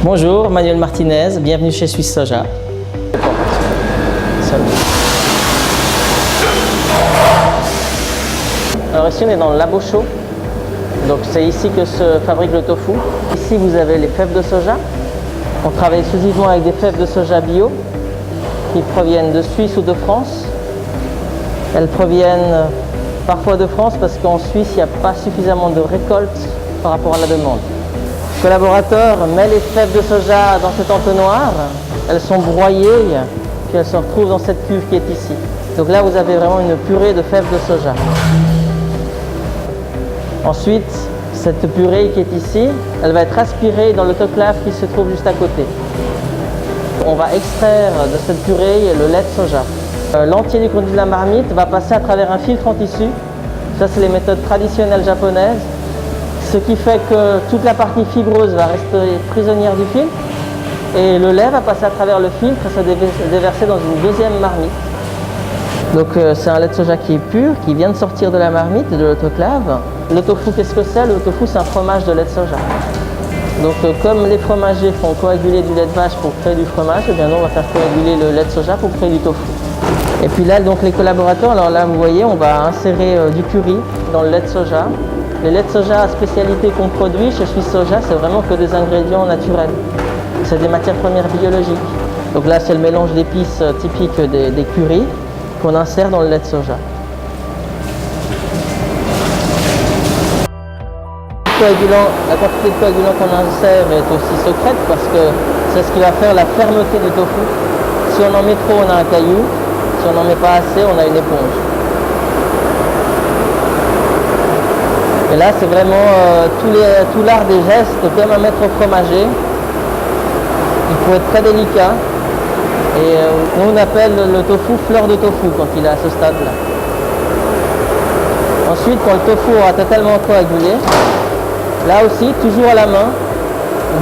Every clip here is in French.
Bonjour, Manuel Martinez, bienvenue chez Suisse Soja. Alors ici on est dans le labo chaud, donc c'est ici que se fabrique le tofu. Ici vous avez les fèves de soja. On travaille exclusivement avec des fèves de soja bio qui proviennent de Suisse ou de France. Elles proviennent parfois de France parce qu'en Suisse il n'y a pas suffisamment de récolte par rapport à la demande. Le collaborateur met les fèves de soja dans cet entonnoir, elles sont broyées, puis elles se retrouvent dans cette cuve qui est ici. Donc là vous avez vraiment une purée de fèves de soja. Ensuite, cette purée qui est ici, elle va être aspirée dans l'autoclave qui se trouve juste à côté. On va extraire de cette purée le lait de soja. L'entier du conduit de la marmite va passer à travers un filtre en tissu. Ça, c'est les méthodes traditionnelles japonaises. Ce qui fait que toute la partie fibreuse va rester prisonnière du filtre et le lait va passer à travers le filtre et se déverser dans une deuxième marmite. Donc c'est un lait de soja qui est pur, qui vient de sortir de la marmite, de l'autoclave. Le tofu, qu'est-ce que c'est? Le tofu, c'est un fromage de lait de soja. Donc comme les fromagers font coaguler du lait de vache pour créer du fromage, eh bien nous on va faire coaguler le lait de soja pour créer du tofu. Et puis là, donc les collaborateurs, alors là vous voyez, on va insérer du curry dans le lait de soja. Les laits de soja à spécialité qu'on produit chez Suisse Soja, c'est vraiment que des ingrédients naturels. C'est des matières premières biologiques. Donc là, c'est le mélange d'épices typique des currys qu'on insère dans le lait de soja. La quantité de coagulant qu'on insère est aussi secrète parce que c'est ce qui va faire la fermeté du tofu. Si on en met trop, on a un caillou. Si on n'en met pas assez, on a une éponge. Et là, c'est vraiment tout l'art des gestes, comme un maître fromager. Il faut être très délicat. Et nous, on appelle le tofu fleur de tofu quand il est à ce stade-là. Ensuite, quand le tofu aura totalement coagulé, là aussi, toujours à la main,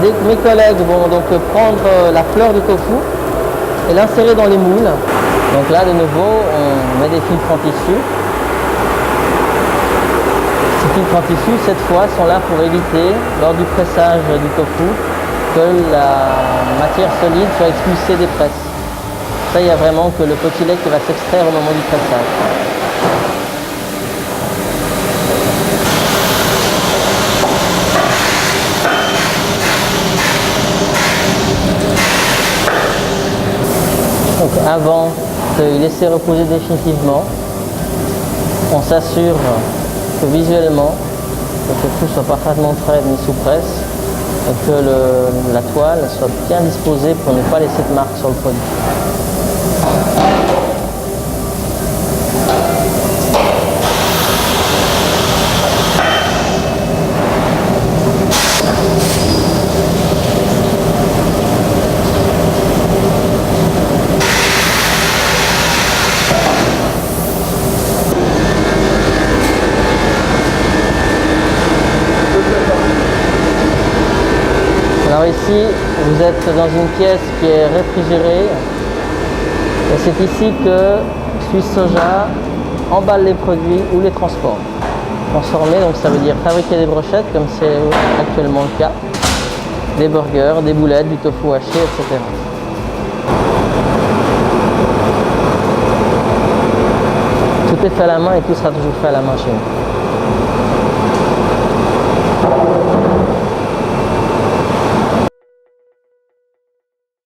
mes collègues vont donc prendre la fleur de tofu et l'insérer dans les moules. Donc là, de nouveau, on met des filtres en tissu. Ces filtres en tissu, cette fois, sont là pour éviter, lors du pressage du tofu, que la matière solide soit expulsée des presses. Ça, il y a vraiment que le petit lait qui va s'extraire au moment du pressage. Donc avant de laisser reposer définitivement, on s'assure que visuellement le tofu soit parfaitement frais mis sous presse et que la toile soit bien disposée pour ne pas laisser de marque sur le produit. Alors ici, vous êtes dans une pièce qui est réfrigérée et c'est ici que Suisse Soja emballe les produits ou les transforme. Transformer, donc ça veut dire fabriquer des brochettes comme c'est actuellement le cas, des burgers, des boulettes, du tofu haché, etc. Tout est fait à la main et tout sera toujours fait à la main chez nous.